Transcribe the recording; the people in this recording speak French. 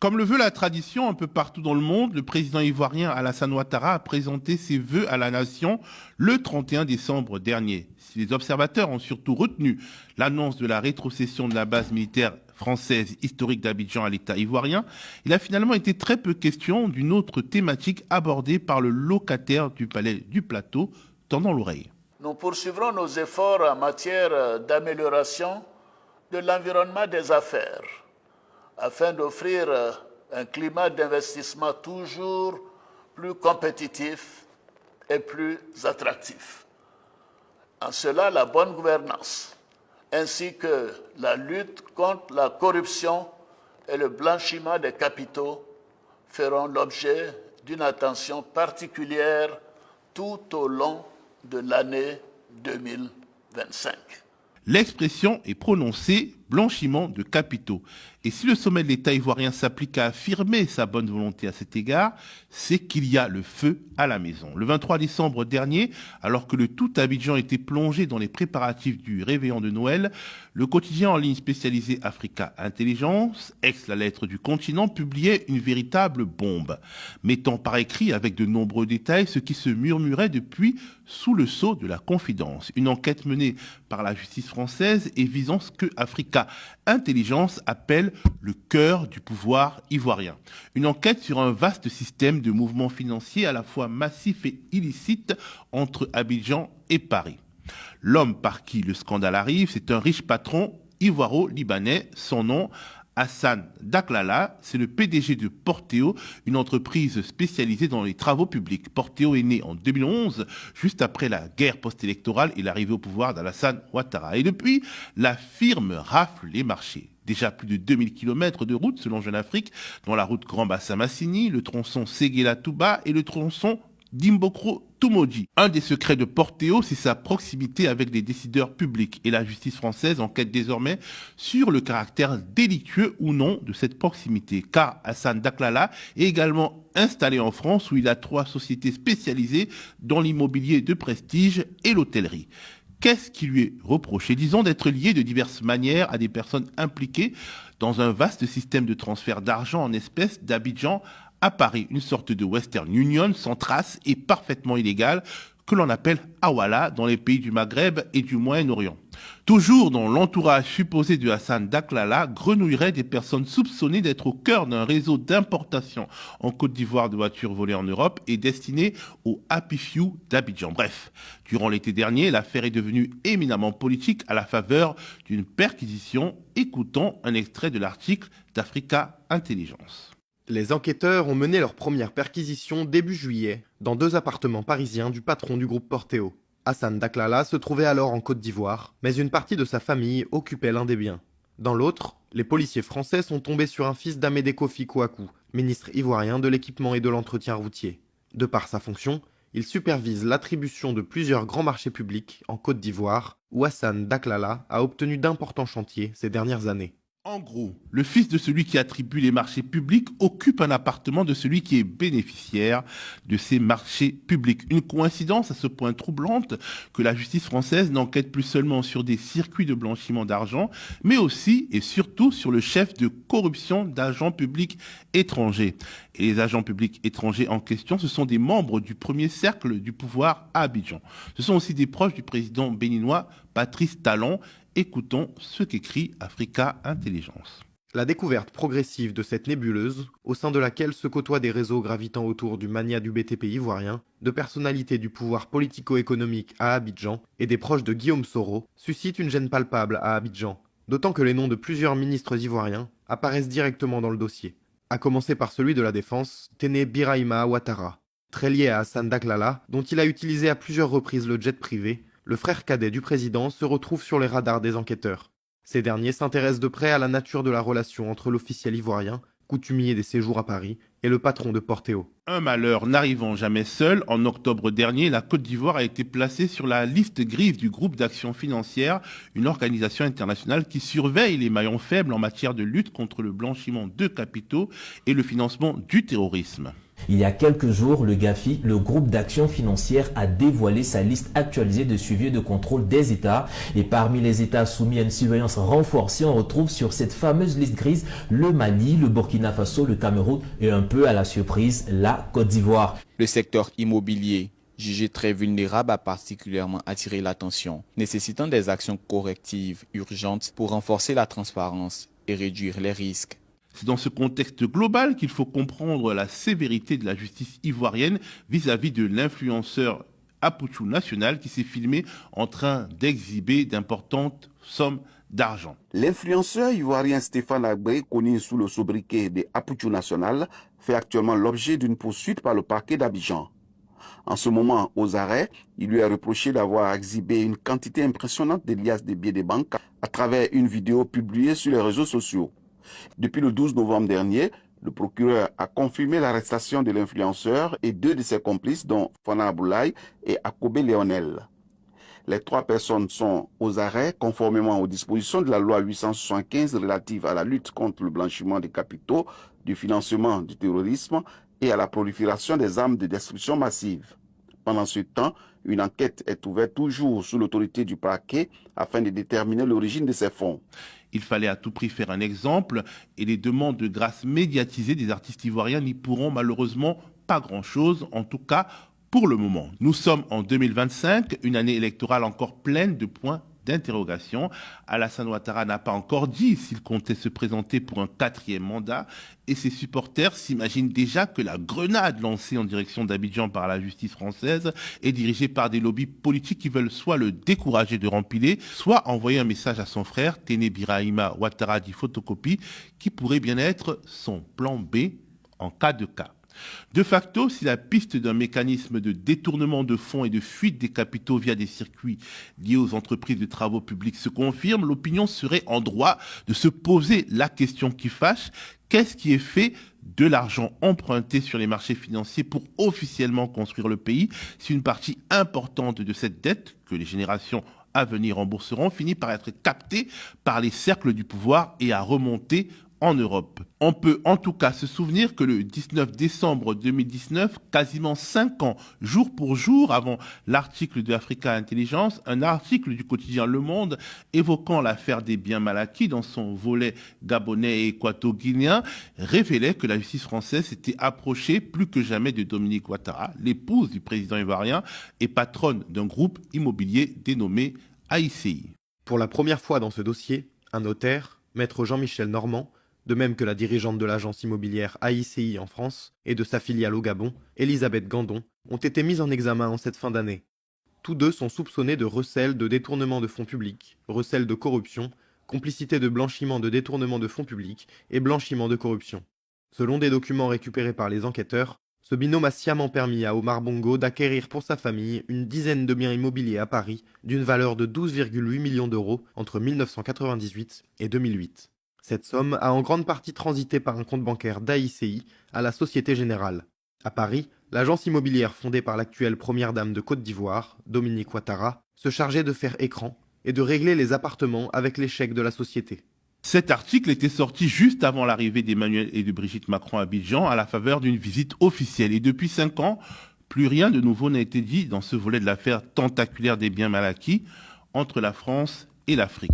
Comme le veut la tradition un peu partout dans le monde, le président ivoirien Alassane Ouattara a présenté ses vœux à la nation le 31 décembre dernier. Si les observateurs ont surtout retenu l'annonce de la rétrocession de la base militaire française historique d'Abidjan à l'État ivoirien, il a finalement été très peu question d'une autre thématique abordée par le locataire du palais du Plateau, tendant l'oreille. Nous poursuivrons nos efforts en matière d'amélioration de l'environnement des affaires, afin d'offrir un climat d'investissement toujours plus compétitif et plus attractif. En cela, la bonne gouvernance, ainsi que la lutte contre la corruption et le blanchiment des capitaux feront l'objet d'une attention particulière tout au long de l'année 2025. L'expression est prononcée blanchiment de capitaux. Et si le sommet de l'État ivoirien s'applique à affirmer sa bonne volonté à cet égard, c'est qu'il y a le feu à la maison. Le 23 décembre dernier, alors que le tout Abidjan était plongé dans les préparatifs du réveillon de Noël, le quotidien en ligne spécialisé Africa Intelligence, ex la lettre du continent, publiait une véritable bombe, mettant par écrit avec de nombreux détails ce qui se murmurait depuis sous le sceau de la confidence. Une enquête menée par la justice française et visant ce que Africa Intelligence appelle le cœur du pouvoir ivoirien. Une enquête sur un vaste système de mouvements financiers à la fois massifs et illicites entre Abidjan et Paris. L'homme par qui le scandale arrive, c'est un riche patron ivoiro-libanais, son nom Hassan Daklala, c'est le PDG de Porteo, une entreprise spécialisée dans les travaux publics. Porteo est né en 2011, juste après la guerre post-électorale et l'arrivée au pouvoir d'Alassane Ouattara. Et depuis, la firme rafle les marchés. Déjà plus de 2000 km de route selon Jeune Afrique, dont la route Grand Bassam-Massini, le tronçon Séguéla-Touba et le tronçon Dimbokro-Toumoji. Un des secrets de Porteo, c'est sa proximité avec les décideurs publics. Et la justice française enquête désormais sur le caractère délictueux ou non de cette proximité. Car Hassan Daklala est également installé en France où il a 3 sociétés spécialisées dans l'immobilier de prestige et l'hôtellerie. Qu'est-ce qui lui est reproché? Disons d'être lié de diverses manières à des personnes impliquées dans un vaste système de transfert d'argent en espèces d'Abidjan à Paris, une sorte de Western Union sans trace et parfaitement illégale que l'on appelle Hawala dans les pays du Maghreb et du Moyen-Orient. Toujours dans l'entourage supposé de Hassan Daklala, grenouilleraient des personnes soupçonnées d'être au cœur d'un réseau d'importation en Côte d'Ivoire de voitures volées en Europe et destinées au Happy Few d'Abidjan. Bref, durant l'été dernier, l'affaire est devenue éminemment politique à la faveur d'une perquisition. Écoutons un extrait de l'article d'Africa Intelligence. Les enquêteurs ont mené leur première perquisition début juillet dans 2 appartements parisiens du patron du groupe Porteo. Hassan Daklala se trouvait alors en Côte d'Ivoire, mais une partie de sa famille occupait l'un des biens. Dans l'autre, les policiers français sont tombés sur un fils d'Amédée Kofi Kouakou, ministre ivoirien de l'équipement et de l'entretien routier. De par sa fonction, il supervise l'attribution de plusieurs grands marchés publics en Côte d'Ivoire, où Hassan Daklala a obtenu d'importants chantiers ces dernières années. En gros, le fils de celui qui attribue les marchés publics occupe un appartement de celui qui est bénéficiaire de ces marchés publics. Une coïncidence à ce point troublante que la justice française n'enquête plus seulement sur des circuits de blanchiment d'argent, mais aussi et surtout sur le chef de corruption d'agents publics étrangers. Et les agents publics étrangers en question, ce sont des membres du premier cercle du pouvoir à Abidjan. Ce sont aussi des proches du président béninois Patrice Talon. Écoutons ce qu'écrit Africa Intelligence. La découverte progressive de cette nébuleuse, au sein de laquelle se côtoient des réseaux gravitant autour du mania du BTP ivoirien, de personnalités du pouvoir politico-économique à Abidjan et des proches de Guillaume Soro, suscite une gêne palpable à Abidjan, d'autant que les noms de plusieurs ministres ivoiriens apparaissent directement dans le dossier. À commencer par celui de la Défense, Téné Birahima Ouattara. Très lié à Hassan Daklala, dont il a utilisé à plusieurs reprises le jet privé, le frère cadet du président se retrouve sur les radars des enquêteurs. Ces derniers s'intéressent de près à la nature de la relation entre l'officiel ivoirien, coutumier des séjours à Paris, et le patron de Porteo. Un malheur n'arrivant jamais seul, en octobre dernier, la Côte d'Ivoire a été placée sur la liste grise du groupe d'action financière, une organisation internationale qui surveille les maillons faibles en matière de lutte contre le blanchiment de capitaux et le financement du terrorisme. Il y a quelques jours, le GAFI, le groupe d'action financière, a dévoilé sa liste actualisée de suivi et de contrôle des États. Et parmi les États soumis à une surveillance renforcée, on retrouve sur cette fameuse liste grise le Mali, le Burkina Faso, le Cameroun et un peu à la surprise, la Côte d'Ivoire. Le secteur immobilier, jugé très vulnérable, a particulièrement attiré l'attention, nécessitant des actions correctives urgentes pour renforcer la transparence et réduire les risques. C'est dans ce contexte global qu'il faut comprendre la sévérité de la justice ivoirienne vis-à-vis de l'influenceur Apouchou National qui s'est filmé en train d'exhiber d'importantes sommes d'argent. L'influenceur ivoirien Stéphane Agbé, connu sous le sobriquet de Apouchou National, fait actuellement l'objet d'une poursuite par le parquet d'Abidjan. En ce moment, aux arrêts, il lui est reproché d'avoir exhibé une quantité impressionnante de liasses de billets de banque à travers une vidéo publiée sur les réseaux sociaux. Depuis le 12 novembre dernier, le procureur a confirmé l'arrestation de l'influenceur et 2 de ses complices, dont Fana Aboulaye et Akobé Léonel. Les 3 personnes sont aux arrêts conformément aux dispositions de la loi 875 relative à la lutte contre le blanchiment des capitaux, du financement du terrorisme et à la prolifération des armes de destruction massive. Pendant ce temps, une enquête est ouverte toujours sous l'autorité du parquet afin de déterminer l'origine de ces fonds. Il fallait à tout prix faire un exemple et les demandes de grâce médiatisées des artistes ivoiriens n'y pourront malheureusement pas grand-chose, en tout cas pour le moment. Nous sommes en 2025, une année électorale encore pleine de points d'interrogation. Alassane Ouattara n'a pas encore dit s'il comptait se présenter pour un 4e mandat et ses supporters s'imaginent déjà que la grenade lancée en direction d'Abidjan par la justice française est dirigée par des lobbies politiques qui veulent soit le décourager de rempiler, soit envoyer un message à son frère, Téné Birahima Ouattara dit photocopie, qui pourrait bien être son plan B en cas de cas. De facto, si la piste d'un mécanisme de détournement de fonds et de fuite des capitaux via des circuits liés aux entreprises de travaux publics se confirme, l'opinion serait en droit de se poser la question qui fâche: qu'est-ce qui est fait de l'argent emprunté sur les marchés financiers pour officiellement construire le pays si une partie importante de cette dette, que les générations à venir rembourseront, finit par être captée par les cercles du pouvoir et à remonter en Europe. On peut en tout cas se souvenir que le 19 décembre 2019, quasiment 5 ans, jour pour jour avant l'article de Africa Intelligence, un article du quotidien Le Monde évoquant l'affaire des biens mal acquis dans son volet gabonais et équato-guinéen révélait que la justice française s'était approchée plus que jamais de Dominique Ouattara, l'épouse du président ivoirien et patronne d'un groupe immobilier dénommé AICI. Pour la première fois dans ce dossier, un notaire, maître Jean-Michel Normand, de même que la dirigeante de l'agence immobilière AICI en France et de sa filiale au Gabon, Elisabeth Gandon, ont été mis en examen en cette fin d'année. Tous deux sont soupçonnés de recel de détournement de fonds publics, recel de corruption, complicité de blanchiment de détournement de fonds publics et blanchiment de corruption. Selon des documents récupérés par les enquêteurs, ce binôme a sciemment permis à Omar Bongo d'acquérir pour sa famille une dizaine de biens immobiliers à Paris d'une valeur de 12,8 millions d'euros entre 1998 et 2008. Cette somme a en grande partie transité par un compte bancaire d'AICI à la Société Générale. À Paris, l'agence immobilière fondée par l'actuelle première dame de Côte d'Ivoire, Dominique Ouattara, se chargeait de faire écran et de régler les appartements avec les chèques de la société. Cet article était sorti juste avant l'arrivée d'Emmanuel et de Brigitte Macron à Abidjan à la faveur d'une visite officielle. Et depuis 5 ans, plus rien de nouveau n'a été dit dans ce volet de l'affaire tentaculaire des biens mal acquis entre la France et l'Afrique.